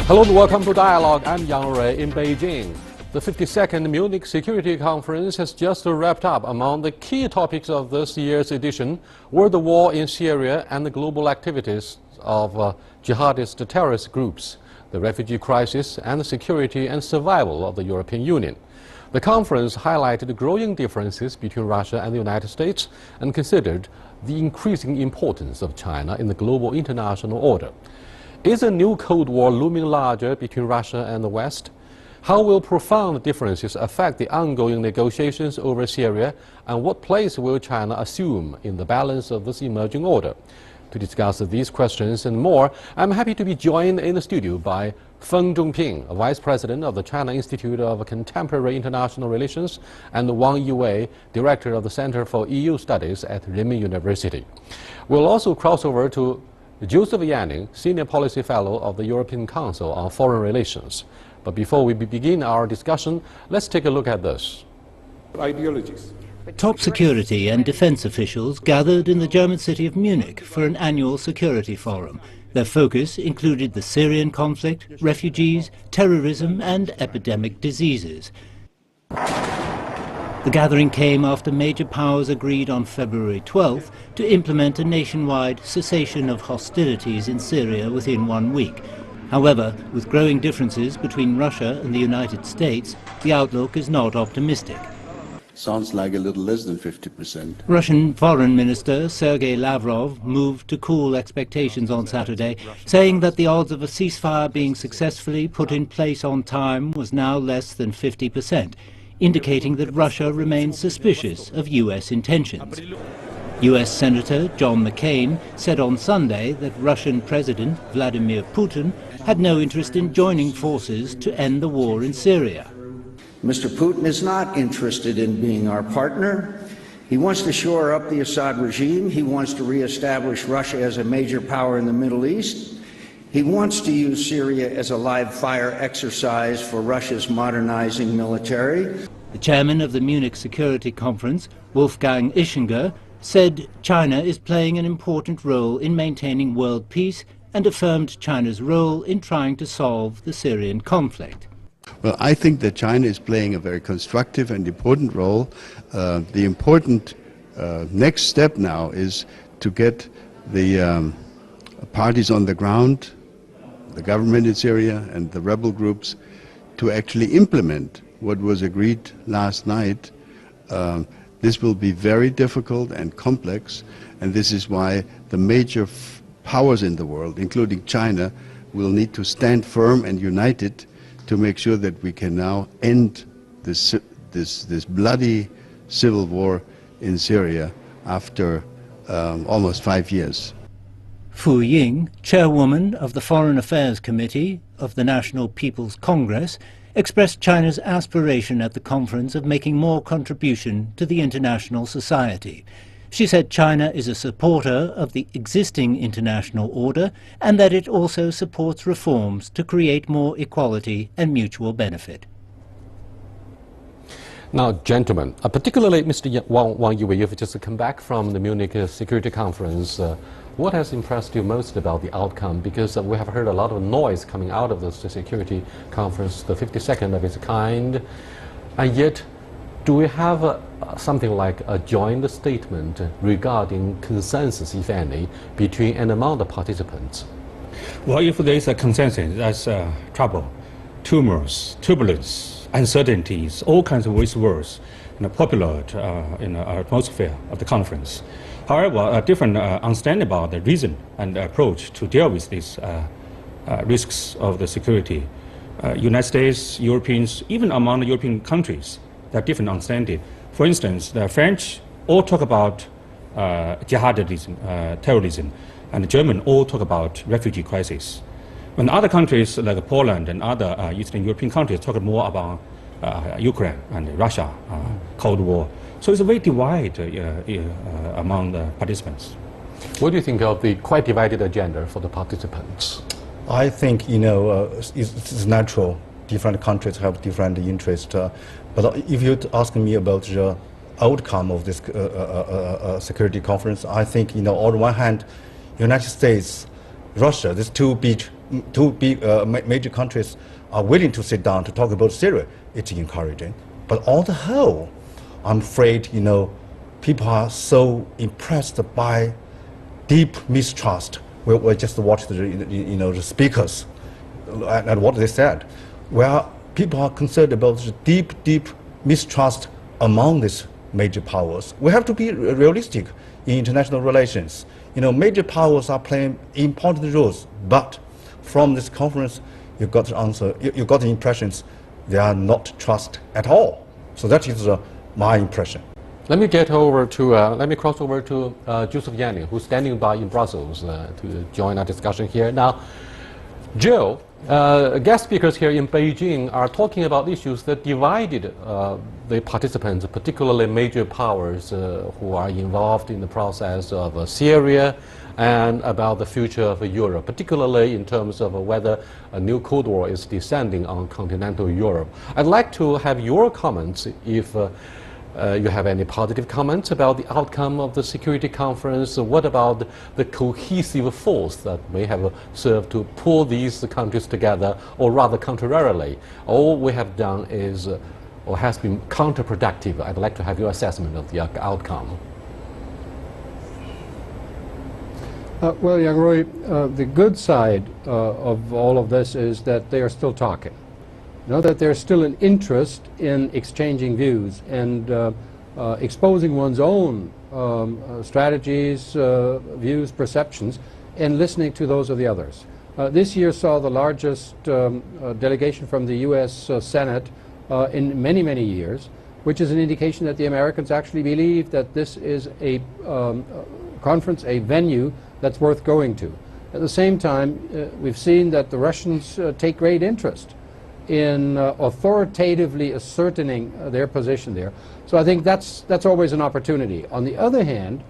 Hello and welcome to Dialogue. I'm Yang Rui in Beijing. The 52nd Munich Security Conference has just wrapped up. Among the key topics of this year's edition were the war in Syria and the global activities of jihadist terrorist groups, the refugee crisis, and the security and survival of the European Union. The conference highlighted growing differences between Russia and the United States and considered the increasing importance of China in the global international order. Is a new Cold War looming larger between Russia and the West? How will profound differences affect the ongoing negotiations over Syria, and what place will China assume in the balance of this emerging order? To discuss these questions and more, I'm happy to be joined in the studio by Feng Zhongping, Vice President of the China Institute of Contemporary International Relations, and Wang Yiwei, Director of the Center for EU Studies at Renmin University. We'll also cross over to Joseph Yanning, Senior Policy Fellow of the European Council on Foreign Relations. But before we begin our discussion, let's take a look at this. Ideologies. Top security and defense officials gathered in the German city of Munich for an annual security forum. Their focus included the Syrian conflict, refugees, terrorism and epidemic diseases. The gathering came after major powers agreed on February 12th to implement a nationwide cessation of hostilities in Syria within 1 week. However, with growing differences between Russia and the United States, the outlook is not optimistic. Sounds like a little less than 50%. Russian Foreign Minister Sergei Lavrov moved to cool expectations on Saturday, saying that the odds of a ceasefire being successfully put in place on time was now less than 50%. Indicating that Russia remains suspicious of U.S. intentions. U.S. Senator John McCain said on Sunday that Russian President Vladimir Putin had no interest in joining forces to end the war in Syria. Mr. Putin is not interested in being our partner. He wants to shore up the Assad regime. He wants to reestablish Russia as a major power in the Middle East. He wants to use Syria as a live fire exercise for Russia's modernizing military. The chairman of the Munich Security Conference, Wolfgang Ischinger, said China is playing an important role in maintaining world peace and affirmed China's role in trying to solve the Syrian conflict. Well, I think that China is playing a very constructive and important role. The important next step now is to get the parties on the ground, the government in Syria and the rebel groups, to actually implement what was agreed last night. This will be very difficult and complex, and this is why the major powers in the world, including China, will need to stand firm and united to make sure that we can now end this bloody civil war in Syria after almost 5 years. Fu Ying, chairwoman of the Foreign Affairs Committee of the National People's Congress, expressed China's aspiration at the conference of making more contribution to the international society. She said China is a supporter of the existing international order and that it also supports reforms to create more equality and mutual benefit. Now, gentlemen, particularly Mr. Wang Yiwei, you've just come back from the Munich Security Conference. What has impressed you most about the outcome? Because we have heard a lot of noise coming out of this security conference, the 52nd of its kind, and yet do we have something like a joint statement regarding consensus, if any, between and among the participants? Well, if there is a consensus, that's trouble, tumors, turbulence, uncertainties, all kinds of words popular in the atmosphere of the conference. However, a different understanding about the reason and approach to deal with these risks of the security. United States, Europeans, even among the European countries, there are different understanding. For instance, the French all talk about jihadism, terrorism, and the German all talk about refugee crisis. When other countries like Poland and other Eastern European countries talk more about Ukraine and Russia, Cold War. So it's a very divided among the participants. What do you think of the quite divided agenda for the participants? I think, it's natural. Different countries have different interests. But if you ask me about the outcome of this security conference, I think, on one hand, United States, Russia, these two big major countries are willing to sit down to talk about Syria, it's encouraging. But on the whole, I'm afraid, people are so impressed by deep mistrust. We just watched the speakers and what they said. Where people are concerned about the deep mistrust among these major powers. We have to be realistic in international relations. Major powers are playing important roles, but from this conference, you got the impressions they are not trust at all. So that is my impression. Let me cross over to Joseph Yanning, who's standing by in Brussels to join our discussion here. Now, Joe, guest speakers here in Beijing are talking about issues that divided the participants, particularly major powers who are involved in the process of Syria and about the future of Europe, particularly in terms of whether a new Cold War is descending on continental Europe. I'd like to have your comments if you have any positive comments about the outcome of the Security Conference. What about the cohesive force that may have served to pull these countries together, or rather contrarily, all we have done is or has been counterproductive? I'd like to have your assessment of the outcome. Well, Yang Rui, the good side of all of this is that they are still talking. That there's still an interest in exchanging views and exposing one's own strategies, views, perceptions, and listening to those of the others. This year saw the largest delegation from the U.S. Senate in many, many years, which is an indication that the Americans actually believe that this is a conference, a venue that's worth going to. At the same time, we've seen that the Russians take great interest in authoritatively ascertaining their position there. So I think that's always an opportunity. On the other hand,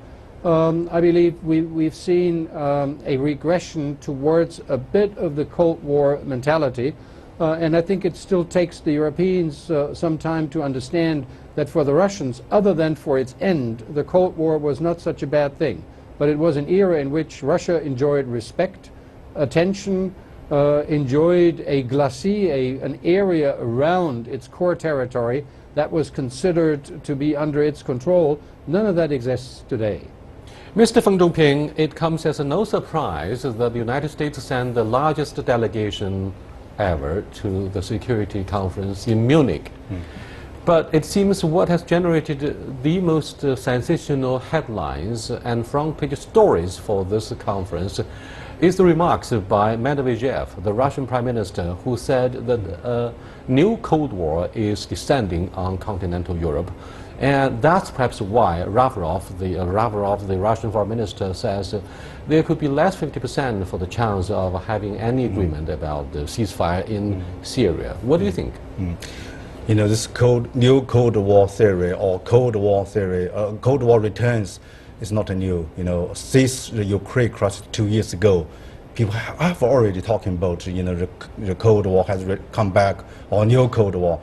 I believe we've seen a regression towards a bit of the Cold War mentality, and I think it still takes the Europeans some time to understand that for the Russians, other than for its end, the Cold War was not such a bad thing. But it was an era in which Russia enjoyed respect, attention, enjoyed a glacis, an area around its core territory that was considered to be under its control. None of that exists today. Mr. Feng Zhongping, it comes as no surprise that the United States sent the largest delegation ever to the Security Conference in Munich. But it seems what has generated the most sensational headlines and front-page stories for this conference is the remarks by Medvedev, the Russian Prime Minister, who said that a new Cold War is descending on continental Europe. And that's perhaps why Lavrov, the Russian Foreign Minister, says there could be less 50% for the chance of having any agreement about the ceasefire in Syria. What do you think? This new Cold War theory or Cold War theory, Cold War returns is not new. Since the Ukraine crisis 2 years ago, people have already talking about, the Cold War has come back, or new Cold War.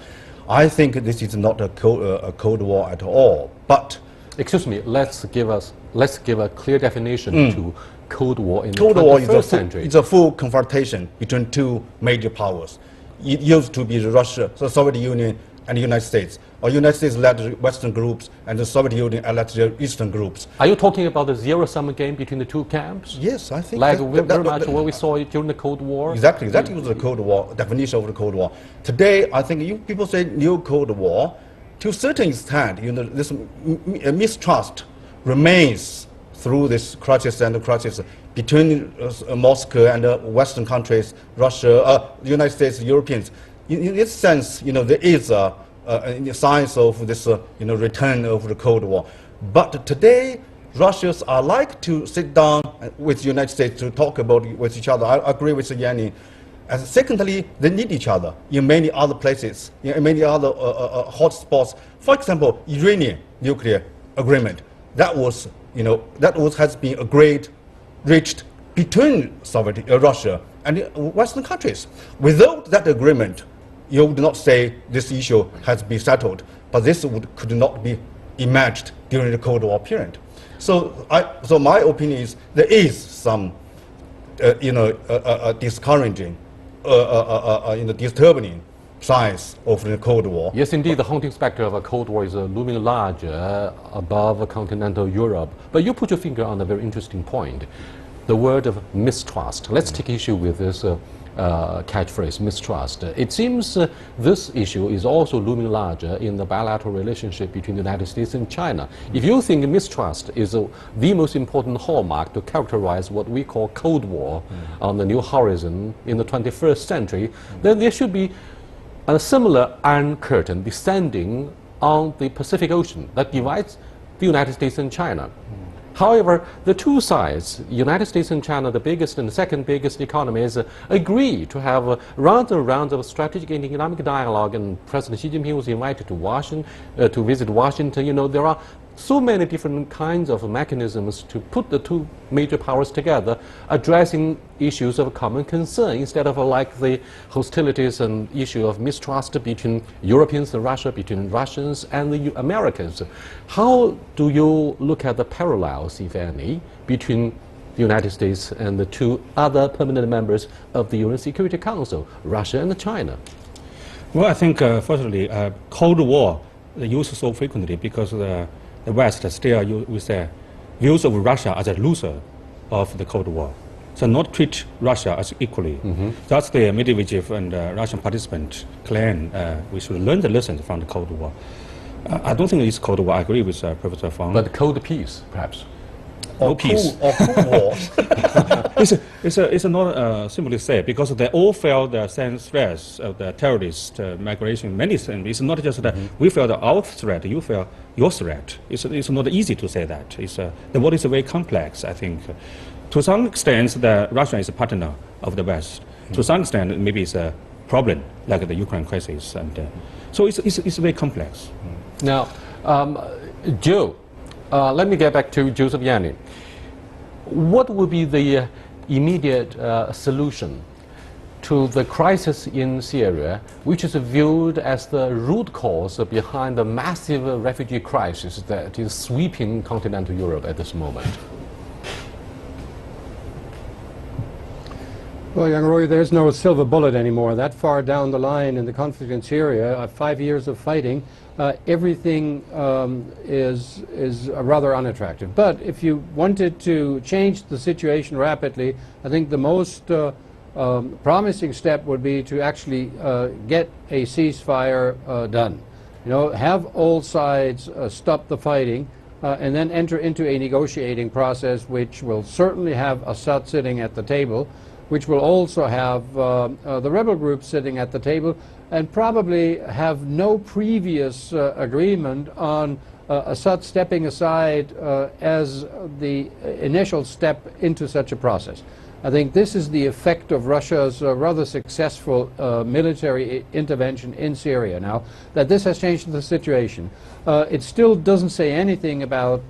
I think this is not a Cold War at all. But excuse me, let's give a clear definition to Cold War in the 21st century. It's a full confrontation between two major powers. It used to be Russia, the Soviet Union, and the United States. Or United States led the Western groups, and the Soviet Union led the Eastern groups. Are you talking about the zero-sum game between the two camps? Yes, I think. Like very much what we saw during the Cold War? Exactly. That was the Cold War, definition of the Cold War. Today, I think people say new Cold War. To a certain extent, this mistrust remains through this crisis between Moscow and Western countries, Russia, the United States, Europeans. In this sense, there is a signs of this, return of the Cold War. But today, Russians are like to sit down with the United States to talk about with each other. I agree with Yanni. And secondly, they need each other in many other places, in many other hot spots. For example, Iranian nuclear agreement. That has been agreed, reached between Russia and Western countries. Without that agreement, you would not say this issue has been settled, but this could not be imagined during the Cold War period. So my opinion is there is some discouraging, disturbing signs of the Cold War. Yes, indeed, the haunting specter of a Cold War is looming larger above continental Europe. But you put your finger on a very interesting point, the word of mistrust. Let's take issue with this catchphrase, mistrust. It seems this issue is also looming larger in the bilateral relationship between the United States and China. If you think mistrust is the most important hallmark to characterize what we call Cold War on the new horizon in the 21st century, then there should be a similar iron curtain descending on the Pacific Ocean that divides the United States and China. However, the two sides, United States and China, the biggest and the second biggest economies, agree to have rounds and rounds of strategic and economic dialogue, and President Xi Jinping was invited to Washington, to visit Washington. You know, there are so many different kinds of mechanisms to put the two major powers together, addressing issues of common concern instead of like the hostilities and issue of mistrust between Europeans and Russia, between Russians and the Americans. How do you look at the parallels, if any, between the United States and the two other permanent members of the UN Security Council, Russia and China? Well, I think, firstly, Cold War used so frequently because the West still with the views of Russia as a loser of the Cold War. So not treat Russia as equally. That's the Medvedev and Russian participant claim. We should learn the lessons from the Cold War. I don't think it's Cold War. I agree with Professor Fang. But cold peace, perhaps. No peace. Or cool war. It's not simply said because they all felt the same threats of the terrorist migration. Many things. It's not just that we felt our threat, you felt your threat. It's not easy to say that. The world is very complex. I think, to some extent, Russia is a partner of the West. To some extent, maybe it's a problem like the Ukraine crisis, and so it's very complex. Now, Joe, let me get back to Joseph Yanni. What would be the immediate solution to the crisis in Syria, which is viewed as the root cause behind the massive refugee crisis that is sweeping continental Europe at this moment? Well, young Roy, there's no silver bullet anymore. That far down the line in the conflict in Syria, 5 years of fighting, everything is rather unattractive. But if you wanted to change the situation rapidly, I think the most promising step would be to actually get a ceasefire done. You know, have all sides stop the fighting and then enter into a negotiating process which will certainly have Assad sitting at the table, which will also have the rebel groups sitting at the table, and probably have no previous agreement on Assad stepping aside as the initial step into such a process. I think this is the effect of Russia's rather successful military intervention in Syria now, that this has changed the situation. It still doesn't say anything about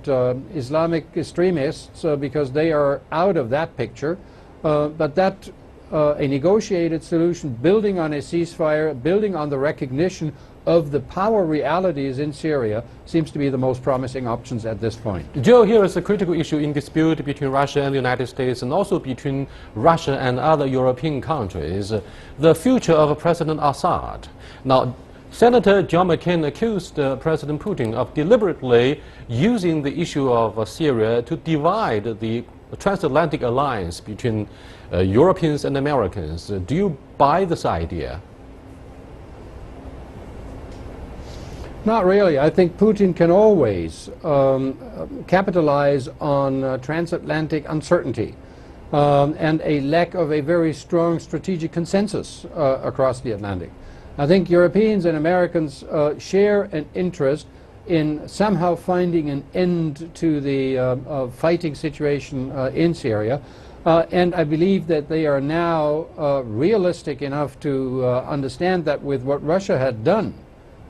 Islamic extremists because they are out of that picture. But that a negotiated solution building on a ceasefire, building on the recognition of the power realities in Syria seems to be the most promising options at this point. Joe, here is a critical issue in dispute between Russia and the United States, and also between Russia and other European countries, the future of President Assad. Now, Senator John McCain accused President Putin of deliberately using the issue of Syria to divide the transatlantic alliance between Europeans and Americans. Do you buy this idea? Not really. I think Putin can always capitalize on transatlantic uncertainty and a lack of a very strong strategic consensus across the Atlantic. I think Europeans and Americans share an interest in somehow finding an end to the fighting situation in Syria. And I believe that they are now realistic enough to understand that with what Russia had done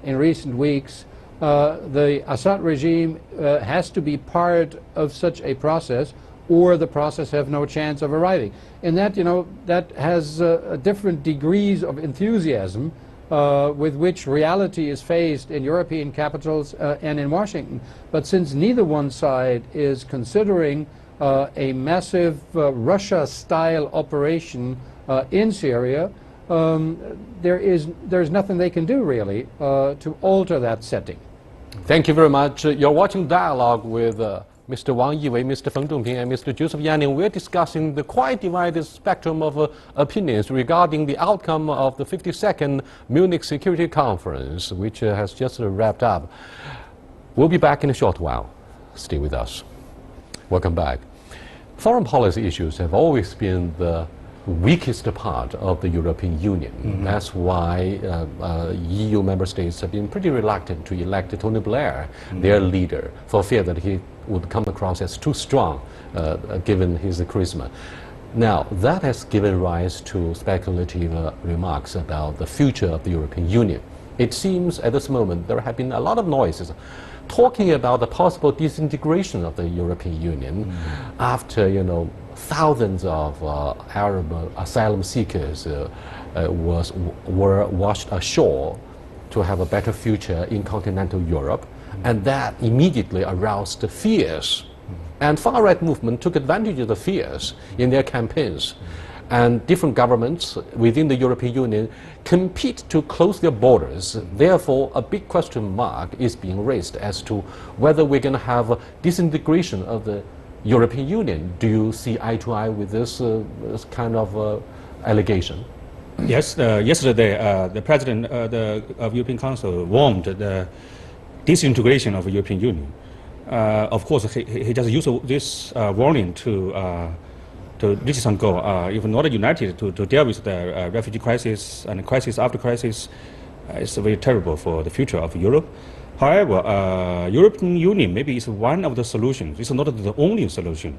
in recent weeks, the Assad regime has to be part of such a process, or the process have no chance of arriving. And that, you know, that has different degrees of enthusiasm with which reality is faced in European capitals and in Washington. But since neither one side is considering a massive Russia-style operation in Syria, there's nothing they can do really to alter that setting. Thank you very much. You're watching Dialogue with Mr. Wang Yiwei, Mr. Feng Zhongping, and Mr. Joseph Yanning. We're discussing the quite divided spectrum of opinions regarding the outcome of the 52nd Munich Security Conference, which has just wrapped up. We'll be back in a short while. Stay with us. Welcome back. Foreign policy issues have always been the weakest part of the European Union. That's why EU member states have been pretty reluctant to elect Tony Blair, their leader, for fear that he would come across as too strong, given his charisma. Now, that has given rise to speculative remarks about the future of the European Union. It seems at this moment there have been a lot of noises talking about the possible disintegration of the European Union after, thousands of Arab asylum seekers were washed ashore to have a better future in continental Europe, and that immediately aroused fears. And far-right movement took advantage of the fears in their campaigns. And different governments within the European Union compete to close their borders. Therefore, a big question mark is being raised as to whether we're going to have a disintegration of the European Union. Do you see eye to eye with this kind of allegation? Yes, yesterday the President of the European Council warned the disintegration of the European Union. Of course, he just used this warning to reach some goal. If not united to deal with the refugee crisis and crisis after crisis, it's very terrible for the future of Europe. However, European Union maybe is one of the solutions. It's not the only solution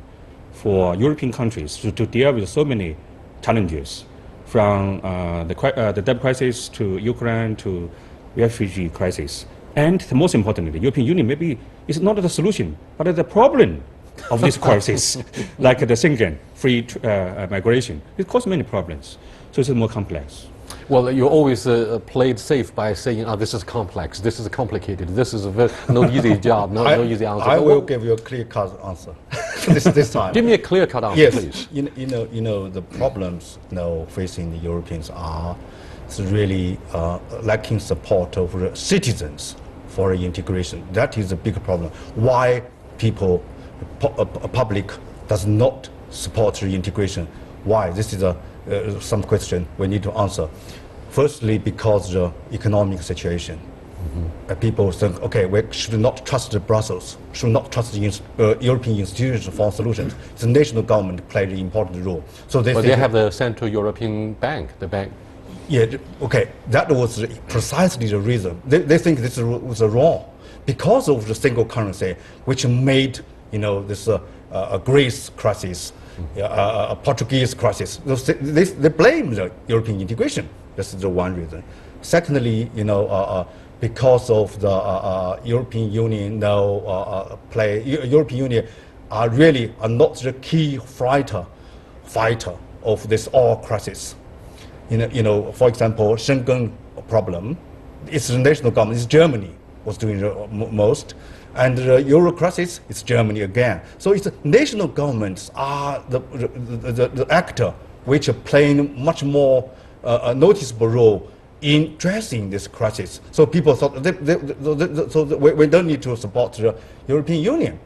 for European countries to deal with so many challenges, from the debt crisis to Ukraine to refugee crisis. And most importantly, the European Union maybe is not the solution, but the problem of this crisis, like the Schengen, free migration. It causes many problems, so it's more complex. Well, you always played safe by saying, this is complex, this is complicated, this is no easy job, no easy answer. I will give you a clear-cut answer this time. Give me a clear-cut answer, yes. please. You know, the problems facing the Europeans are really lacking support of the citizens for integration. That is a big problem. Why public does not support reintegration? Why? This is some question we need to answer. Firstly, because the economic situation. People think, okay, we should not trust Brussels, should not trust the European institutions for solutions. The national government played an important role. So they have the Central European Bank, the bank. Yeah, okay, that was precisely the reason. They think this was wrong because of the single currency, which made this Greece crisis, a Portuguese crisis. They blame the European integration. This is the one reason. Secondly, because of the European Union European Union are not the key fighter of this all crisis. For example, Schengen problem, it's the national government, it's Germany was doing the most. And the Euro crisis, it's Germany again. So it's national governments are the actor which are playing much more noticeable role in addressing this crisis. So people thought we don't need to support the European Union.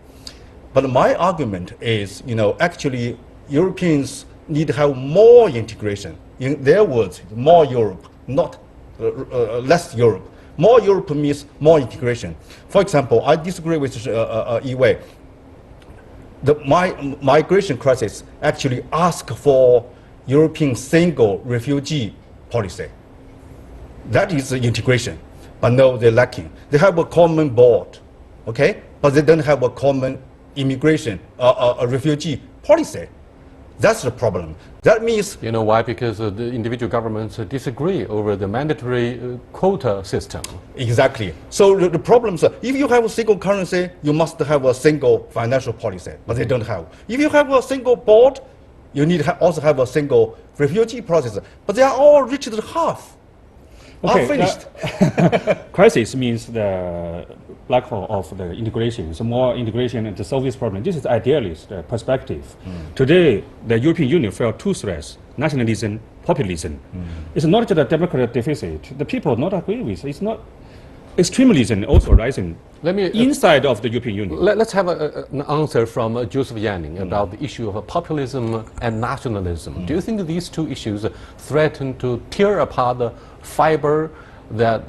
But my argument is, actually Europeans need to have more integration. In their words, more Europe, not less Europe. More Europe means more integration. For example, I disagree with Yiwei. The migration crisis actually asks for European single refugee policy. That is the integration. But no, they're lacking. They have a common board, okay? But they don't have a common immigration, a refugee policy. That's the problem. That means... You know why? Because the individual governments disagree over the mandatory quota system. Exactly. So the problems are, if you have a single currency, you must have a single financial policy, but they don't have. If you have a single board, you need to also have a single refugee process, but they are all reached half. are finished. Crisis means the lack of the integration. So more integration into solve this problem. This is the idealist perspective. Today, the European Union felt two threats: nationalism, populism. It's not just a democratic deficit. The people not agree with. It's not extremism also rising. Inside of the European Union. Let's have an answer from Joseph Yanning about the issue of populism and nationalism. Do you think these two issues threaten to tear apart the fiber that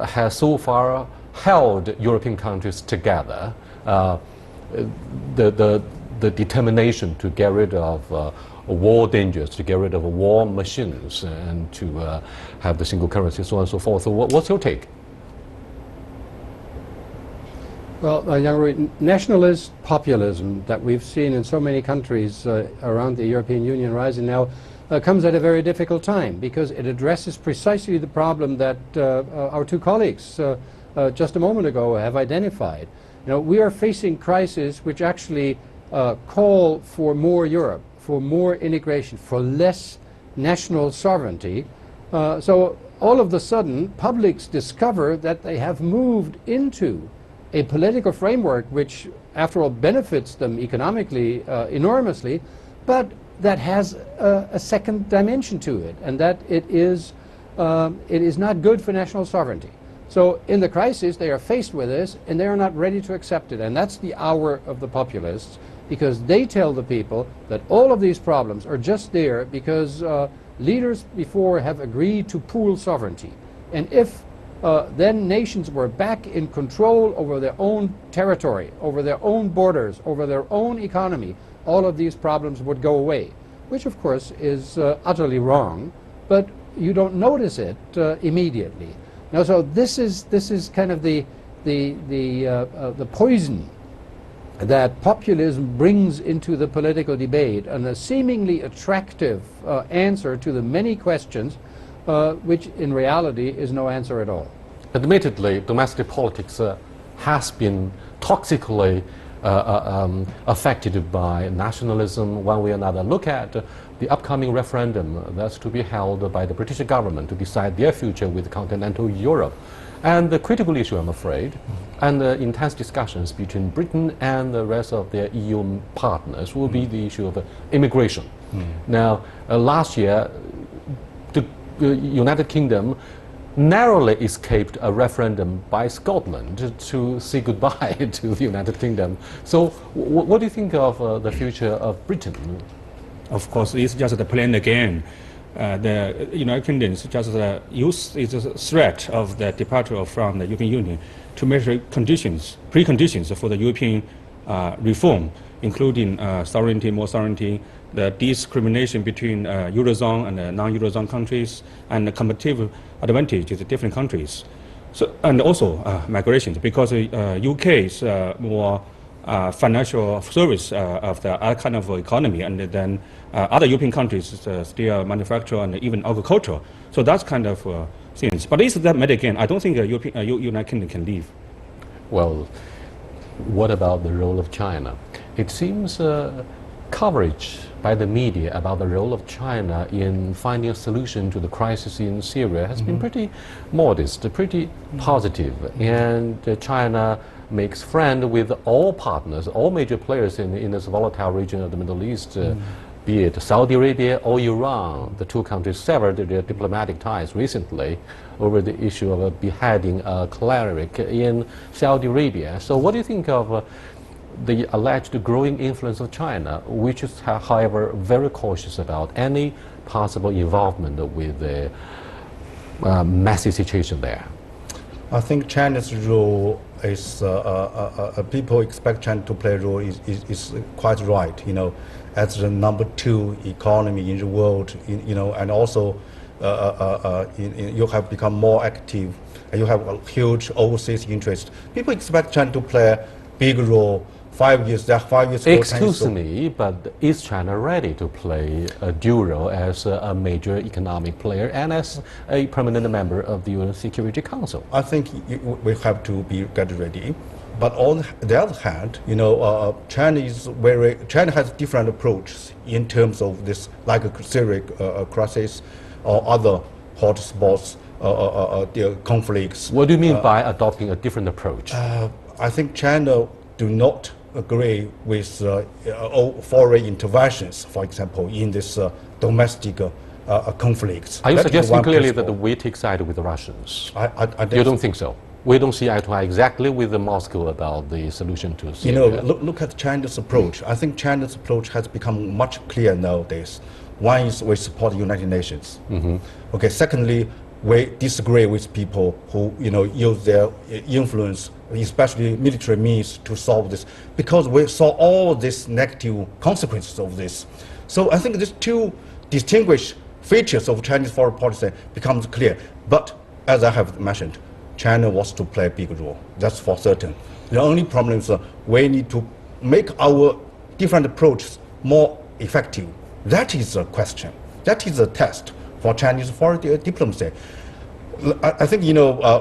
has so far held European countries together? The determination to get rid of war dangers, to get rid of war machines, and to have the single currency, so on and so forth. So what's your take? Well, Yang Rui, nationalist populism that we've seen in so many countries around the European Union rising now comes at a very difficult time, because it addresses precisely the problem that our two colleagues just a moment ago have identified. You know, we are facing crises which actually call for more Europe, for more integration, for less national sovereignty. So all of a sudden, publics discover that they have moved into a political framework which, after all, benefits them economically enormously, but that has a second dimension to it, and that it is not good for national sovereignty. So in the crisis, they are faced with this, and they are not ready to accept it. And that's the hour of the populists, because they tell the people that all of these problems are just there because leaders before have agreed to pool sovereignty. And if then nations were back in control over their own territory, over their own borders, over their own economy, all of these problems would go away, which of course is utterly wrong, but you don't notice it immediately. Now, so this is kind of the poison that populism brings into the political debate, and a seemingly attractive answer to the many questions which in reality is no answer at all. Admittedly, domestic politics has been toxically affected by nationalism one way or another. Look at the upcoming referendum that's to be held by the British government to decide their future with continental Europe. And the critical issue, I'm afraid, and the intense discussions between Britain and the rest of their EU partners will be the issue of immigration. Now, last year, the United Kingdom narrowly escaped a referendum by Scotland to say goodbye to the United Kingdom. So what do you think of the future of Britain? Of course, it's just the plan again. The United Kingdom is just use its threat of the departure from the European Union to measure preconditions for the European reform, including sovereignty, more sovereignty, the discrimination between Eurozone and non-Eurozone countries, and the competitive advantage of the different countries. So, and also migrations, because UK is more financial service of the other kind of economy, and then other European countries still manufacture and even agriculture. So that's kind of things. But is that met again? I don't think United Kingdom can leave. Well, what about the role of China? It seems coverage by the media about the role of China in finding a solution to the crisis in Syria has been pretty modest, pretty positive. And China makes friends with all partners, all major players in this volatile region of the Middle East, be it Saudi Arabia or Iran. The two countries severed their diplomatic ties recently over the issue of beheading a cleric in Saudi Arabia. So what do you think of the alleged growing influence of China, which is, however, very cautious about any possible involvement with the messy situation there? I think China's role is, people expect China to play a role is quite right, you know, as the number 2 economy in the world, you know, and also you have become more active, and you have a huge overseas interest. People expect China to play a big role. 5 years ago. Excuse me, but is China ready to play a dual role as a major economic player and as a permanent member of the UN Security Council? I think we have to get ready. But on the other hand, you know, China has different approaches in terms of this, like a Syrian crisis or other hot spots. the conflicts. What do you mean by adopting a different approach? I think China do not agree with all foreign interventions, for example, in this domestic conflicts. Are you That is suggesting one clearly principle. that we take side with the Russians? I You don't think so? We don't see eye to eye exactly with Moscow about the solution to You Syria. know, look at China's approach. I think China's approach has become much clearer nowadays. One is we support the United Nations. Okay. Secondly, we disagree with people who use their influence, especially military means, to solve this, because we saw all these negative consequences of this. So I think these two distinguished features of Chinese foreign policy becomes clear. But as I have mentioned, China wants to play a big role. That's for certain. The only problem is we need to make our different approaches more effective. That is a question. That is a test for Chinese foreign diplomacy. I think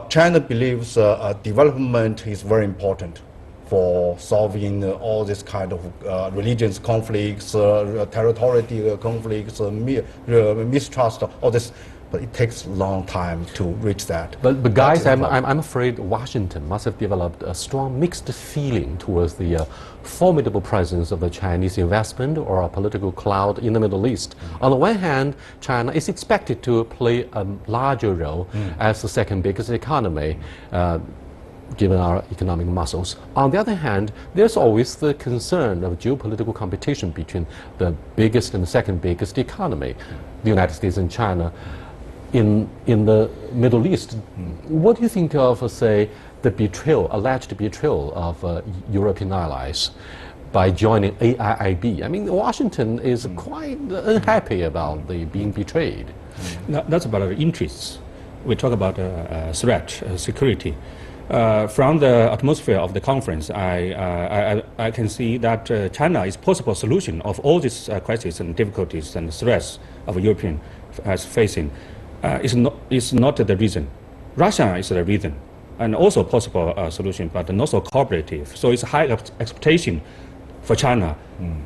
China believes development is very important for solving all this kind of religious conflicts, territorial conflicts, mistrust, all this. But it takes a long time to reach that. But guys, I'm afraid Washington must have developed a strong mixed feeling towards the formidable presence of the Chinese investment or a political cloud in the Middle East. On the one hand, China is expected to play a larger role as the second biggest economy, given our economic muscles. On the other hand, there's always the concern of geopolitical competition between the biggest and the second biggest economy, the United States and China. In the Middle East, what do you think of, say, the alleged betrayal of European allies by joining AIIB? I mean, Washington is quite unhappy about being betrayed. That's about our interests. We talk about threat, security. From the atmosphere of the conference, I can see that China is possible solution of all these crises and difficulties and threats of European facing. Is not the reason. Russia is the reason, and also possible solution, but not so cooperative. So it's high expectation for China,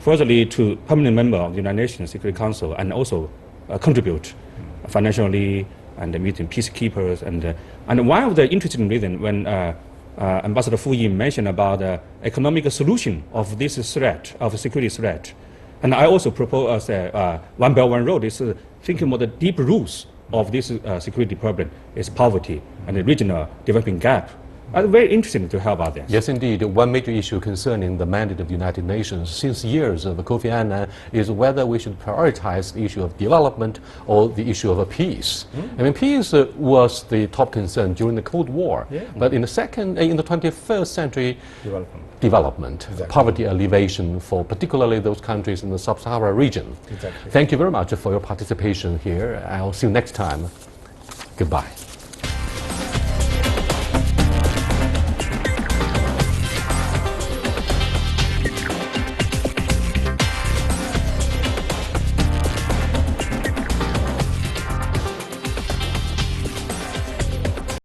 furtherly to permanent member of the United Nations Security Council, and also contribute financially and meeting peacekeepers. And one of the interesting reasons when Ambassador Fu Yi mentioned about the economic solution of this threat, of security threat, and I also propose One Belt One Road is thinking about the deep roots of this security problem is poverty and the regional developing gap. Very interesting to hear about this. Yes, indeed. One major issue concerning the mandate of the United Nations since years of Kofi Annan is whether we should prioritize the issue of development or the issue of peace. I mean, peace was the top concern during the Cold War, but in the 21st century, development, Exactly. poverty alleviation for particularly those countries in the sub-Sahara region. Exactly. Thank you very much for your participation here. I'll see you next time. Goodbye.